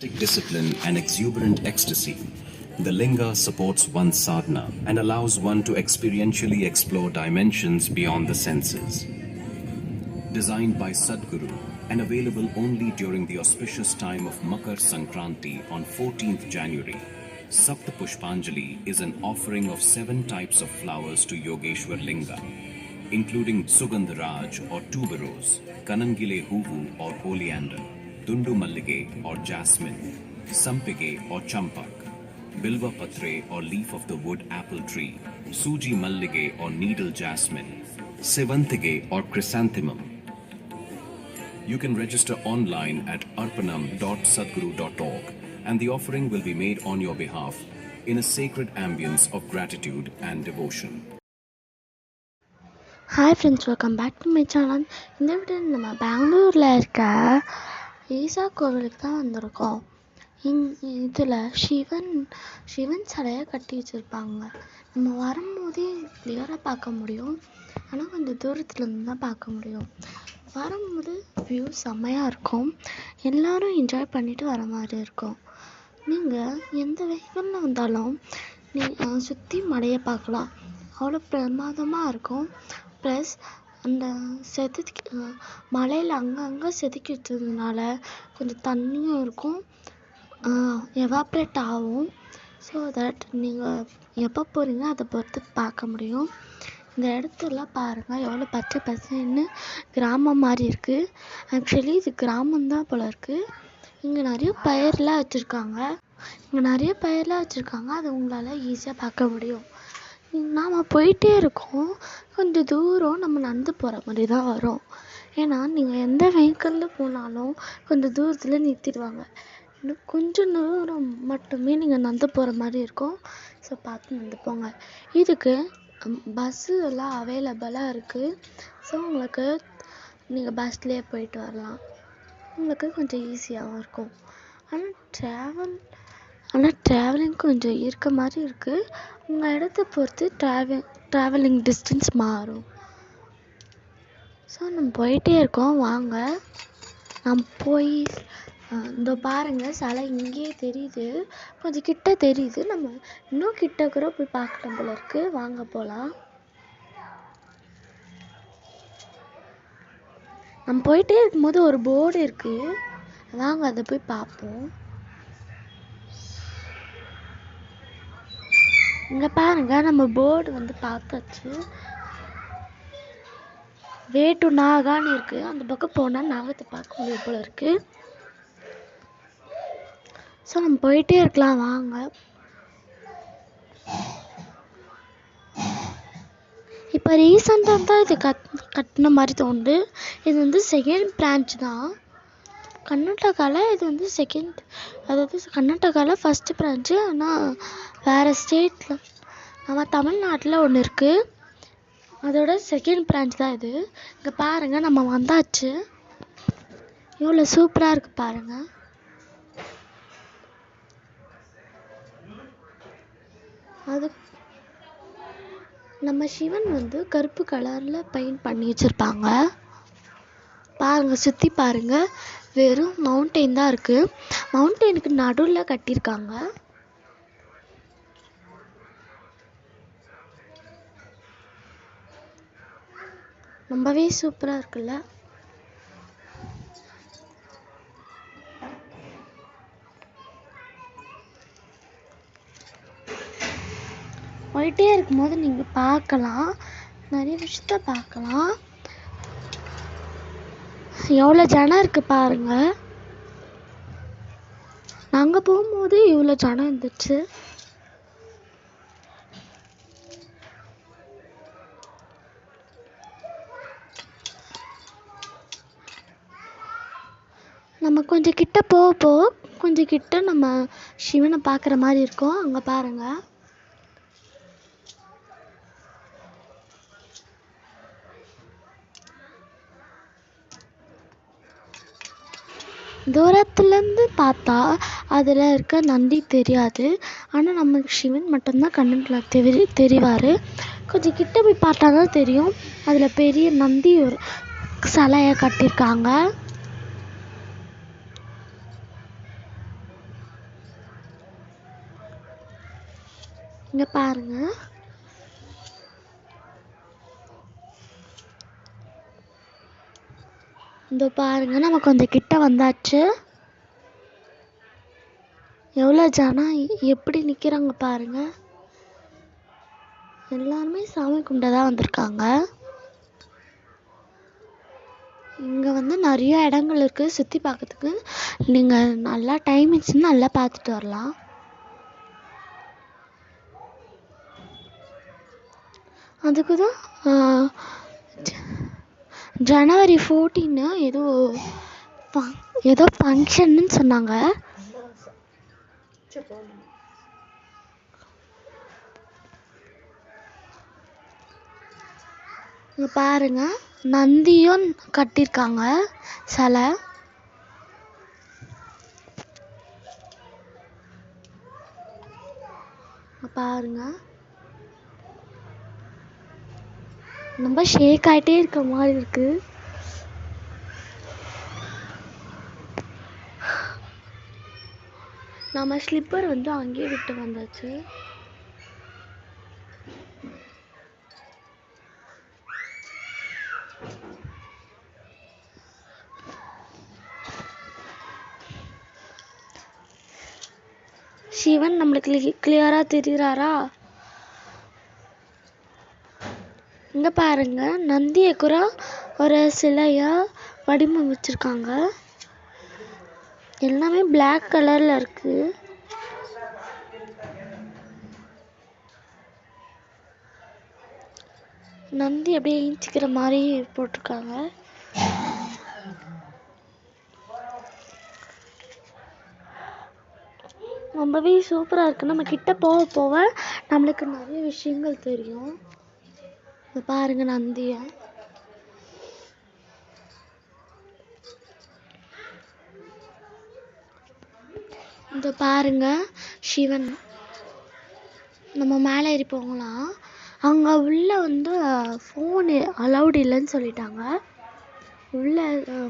discipline and exuberant ecstasy, the linga supports one's sadhana and allows one to experientially explore dimensions beyond the senses. Designed by Sadhguru and available only during the auspicious time of Makar Sankranti on 14th January, Sapta Pushpanjali is an offering of 7 types of flowers to Yogeshwar Linga, including Sugandharaj or tuberose, Kanangile Huvu or oleander, Dundu Mallige or jasmine, Sampige or champak, Bilva Patre or leaf of the wood apple tree, Suji Mallige or needle jasmine, Sevantige or chrysanthemum. You can register online at arpanam.sadguru.org and the offering will be made on your behalf in a sacred ambience of gratitude and devotion. Hi friends, welcome back to my channel. இந்த video நம்ம பெங்களூரில் இருக்க ஈசா கோவிலுக்கு தான் வந்திருக்கோம். இதில் சிவன் சிலையை கட்டி வச்சுருப்பாங்க. நம்ம வரும்போதே கிளியராக பார்க்க முடியும், ஆனால் கொஞ்சம் தூரத்துலேருந்து தான் பார்க்க முடியும். வரும்போது வியூ செம்மையாக இருக்கும், எல்லோரும் என்ஜாய் பண்ணிவிட்டு வர மாதிரி இருக்கும். நீங்கள் எந்த வெஹிக்கிளில் வந்தாலும் சுற்றி மலையை பார்க்கலாம், அவ்வளோ பிரமாதமாக இருக்கும். ப்ளஸ் அந்த மலையில் அங்கங்கே செதுக்கி வச்சதுனால கொஞ்சம் தண்ணியும் இருக்கும், எவாப்ரேட் ஆகும். ஸோ தட் நீங்கள் எப்போ போகிறீங்க அதை பொறுத்து பார்க்க முடியும். இந்த இடத்துலாம் பாருங்கள், எவ்வளோ பச்சை பசேன்னு கிராமம் மாதிரி இருக்குது. ஆக்சுவலி இது கிராமம்தான் போல் இருக்குது. இங்கே நிறைய பயிரெலாம் வச்சுருக்காங்க, அது உங்களால் ஈஸியாக பார்க்க முடியும். நாம் போயிட்டே இருக்கோம், கொஞ்சம் தூரம் நம்ம நடந்து போகிற மாதிரி தான் வரும். ஏன்னா நீங்கள் எந்த வெஹிக்கிளில் போனாலும் கொஞ்சம் தூரத்தில் நிறுத்திடுவாங்க, இன்னும் கொஞ்சம் தூரம் மட்டுமே நீங்கள் நடந்து போகிற மாதிரி இருக்கும். ஸோ பார்த்து நடந்து போங்க. இதுக்கு பஸ்ஸு எல்லாம் அவைலபிளாக இருக்குது. ஸோ உங்களுக்கு நீங்கள் பஸ்லேயே போயிட்டு வரலாம், உங்களுக்கு கொஞ்சம் ஈஸியாகவும் இருக்கும். ஆனால் ட்ராவலிங் கொஞ்சம் இருக்க மாதிரி இருக்குது. உங்கள் இடத்த பொறுத்து ட்ராவலிங் டிஸ்டன்ஸ் மாறும். ஸோ நம்ம போயிட்டே இருக்கோம், வாங்க நம்ம போய் இந்த பாருங்கள், சிலை இங்கேயே தெரியுது, கொஞ்சம் கிட்ட தெரியுது. நம்ம இன்னும் கிட்ட கூட போய் பார்க்கணும் போல இருக்குது, வாங்க போகலாம். நம்ம போயிட்டே இருக்கும்போது ஒரு போர்டு இருக்குது, வாங்க அதை போய் பார்ப்போம். இங்கே பாருங்கள், நம்ம போர்டு பார்த்தாச்சு. வே டு நாகான்னு இருக்குது, அந்த பக்கம் போனால் நாகத்தை பார்க்க முடியும் போல இருக்குது. ஸோ நம்ம போயிட்டே இருக்கலாம், வாங்க. இப்போ ரீசெண்டாக தான் இது கட்டின மாதிரி தோணுது. இது செகண்ட் பிரான்ச் தான் கர்நாடகாவில். இது செகண்ட், அதாவது கர்நாடகாவில் ஃபஸ்ட்டு பிரான்ச்சு, ஆனால் வேறு ஸ்டேட்டில் நம்ம தமிழ்நாட்டில் ஒன்று இருக்குது, அதோட செகண்ட் பிரான்ச் தான் இது. இங்கே பாருங்கள், நம்ம வந்தாச்சு, எவ்வளோ சூப்பராக இருக்குது பாருங்கள். அது நம்ம சிவன் கருப்பு கலரில் பெயிண்ட் பண்ணி வச்சுருப்பாங்க. பாருங்கள், சுற்றி பாருங்கள், வெறும் மவுண்டெயின் தான் இருக்குது. மவுண்டெயினுக்கு நடுவில் கட்டியிருக்காங்க. ரொம்பவே சூப்பராக இருக்குல்ல. போயிட்டே இருக்கும்போது நீங்கள் பார்க்கலாம், நிறைய விஷயத்த பார்க்கலாம். எவ்வளோ ஜனம் இருக்குது பாருங்கள். நாங்கள் போகும்போது இவ்வளோ ஜனம் இருந்துச்சு. நம்ம கொஞ்சம் கிட்ட போக கொஞ்சம் கிட்ட நம்ம சிவனை பார்க்குற மாதிரி இருக்கும். அங்கே பாருங்கள், தூரத்துலேருந்து பார்த்தா அதில் இருக்க நந்தி தெரியாது, ஆனால் நமக்கு சிவன் மட்டும்தான் கண்ணுக்குள்ள தெரிவார். கொஞ்சம் கிட்ட போய் பார்த்தா தான் தெரியும், அதில் பெரிய நந்தி ஒரு சிலையை கட்டியிருக்காங்க. இங்க பாருங்க. இந்த பாருங்க நம்ம கொஞ்சம் கிட்ட வந்தாச்சு. எவ்வளோ ஜனம் எப்படி நிற்கிறாங்க பாருங்க. எல்லாருமே சாமி கும்பிட தான் வந்திருக்காங்க. இங்கே வந்து நிறைய இடங்கள் இருக்குது சுற்றி பார்க்கறதுக்கு. நீங்கள் நல்லா டைம் இருந்துச்சுன்னா நல்லா பார்த்துட்டு வரலாம். அதுக்கு தான் ஜனவரி 14 ஏதோ ஃபங்க்ஷன்னு சொன்னாங்க. இங்க பாருங்க நந்தியும் கட்டியிருக்காங்க சிலை. பாருங்க ரொம்ப ஷேக் ஆகிட்டே இருக்க மாதிரி இருக்கு. நம்ம ஸ்லிப்பர் வந்து அங்கேயே விட்டு வந்தாச்சு. சிவன் நம்மளுக்கு கிளியரா தெரியுறாரா? இங்க பாருங்க நந்தியை கூட ஒரு சிலையா வடிவமைச்சிருக்காங்க. எல்லாமே பிளாக் கலர்ல இருக்கு. நந்தி அப்படியே ஈஞ்சிக்கிற மாதிரி போட்டிருக்காங்க. ரொம்பவே சூப்பரா இருக்கு. நம்ம கிட்ட போக போக நம்மளுக்கு நிறைய விஷயங்கள் தெரியும். பாருங்க நந்திய. இந்த பாருங்க சிவன். நம்ம மேலே ஏறி போகலாம். அங்க உள்ள வந்து ஃபோனு அலௌடு இல்லைன்னு சொல்லிட்டாங்க. உள்ள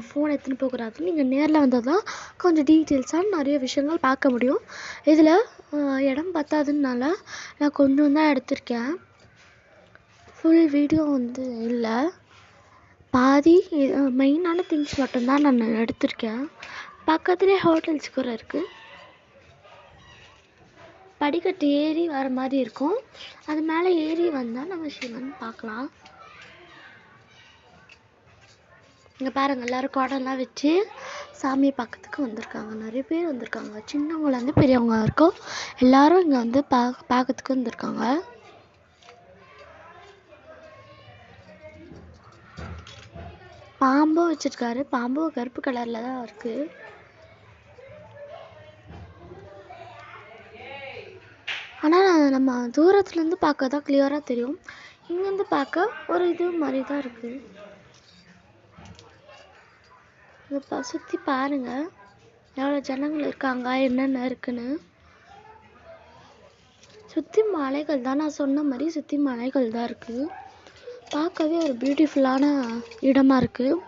ஃபோன் எடுத்துன்னு போகக்கூடாது. நீங்கள் நேரில் வந்தால் தான் கொஞ்சம் டீட்டெயில்ஸாக நிறைய விஷயங்கள் பார்க்க முடியும். இதில் இடம் பத்தாதுனால நான் கொஞ்சம் தான் எடுத்திருக்கேன். ஃபுல் வீடியோ வந்து இல்லை. பாதி மெயினான திங்ஸ் மட்டும்தான் நான் எடுத்திருக்கேன். பக்கத்துலேயே ஹோட்டல்ஸ் கூட இருக்குது. படிக்கட்டு ஏறி வர மாதிரி இருக்கும். அது மேலே ஏறி வந்தால் நம்ம சிவன் பார்க்கலாம். இங்கே பாருங்கள் எல்லோரும் குடம்லாம் வச்சு சாமியை பார்க்கறதுக்கு வந்திருக்காங்க. நிறைய பேர் வந்திருக்காங்க. சின்னவங்கலேருந்து பெரியவங்க வரைக்கும் எல்லோரும் இங்கே வந்து பார்க்கறதுக்கு வந்திருக்காங்க. பாம்பும் வச்சுருக்காரு. பாம்பும் கருப்பு கலரில் தான் இருக்குது. ஆனால் நம்ம தூரத்துலேருந்து பார்க்க தான் கிளியராக தெரியும். இங்கேருந்து பார்க்க ஒரு இது மாதிரி தான் இருக்குது. இதை சுற்றி பாருங்கள் எவ்வளோ ஜனங்கள் இருக்காங்க, என்னென்ன இருக்குன்னு. சுற்றி மலைகள் தான். நான் சொன்ன மாதிரி சுற்றி மலைகள் தான் இருக்குது. பார்க்கவே ஒரு பியூட்டிஃபுல்லான இடமா இருக்குது.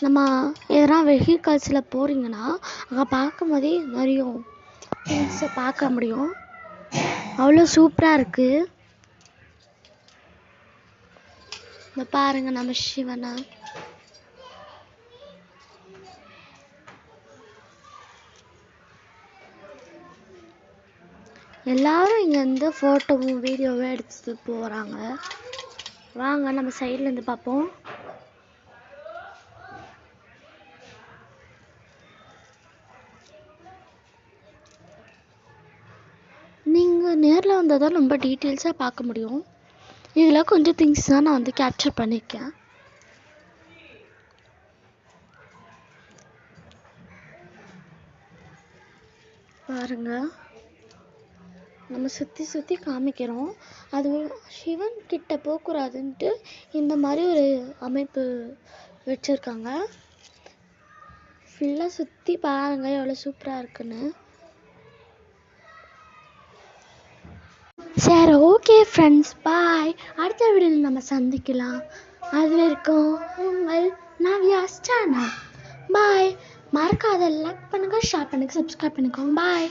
நம்ம எதனா வெஹிக்கல்ஸில் போகிறீங்கன்னா அங்கே பார்க்கும் போதே நிறைய திங்ஸை பார்க்க முடியும். அவ்வளோ சூப்பராக இருக்குது. இந்த பாருங்க நம்ம சிவனை. எல்லாரும் இங்கேருந்து ஃபோட்டோவும் வீடியோவும் எடுத்துட்டு போகிறாங்க. வாங்க நம்ம சைட்லேருந்து பார்ப்போம். நீங்கள் நேரில் வந்தால் தான் ரொம்ப டீட்டெயில்ஸாக பார்க்க முடியும். இதில் கொஞ்சம் திங்ஸ் தான் நான் வந்து கேப்சர் பண்ணியிருக்கேன். பாருங்க நம்ம சுற்றி சுற்றி காமிக்கிறோம். அது சிவன் கிட்ட போகக்கூடாதுன்ட்டு இந்த மாதிரி ஒரு அமைப்பு வச்சுருக்காங்க. ஃபுல்லாக சுற்றி பாருங்கள் எவ்வளோ சூப்பராக இருக்குன்னு. சரி ஓகே ஃப்ரெண்ட்ஸ், பாய். அடுத்த வீடியோவில் நம்ம சந்திக்கலாம். அது வரைக்கும் உங்கள் நவ்யாஸ் சேனல். பாய். மறக்காத லைக் பண்ணுங்கள், ஷேர் பண்ணுங்கள், சப்ஸ்கிரைப் பண்ணிக்கோங்க. பாய்.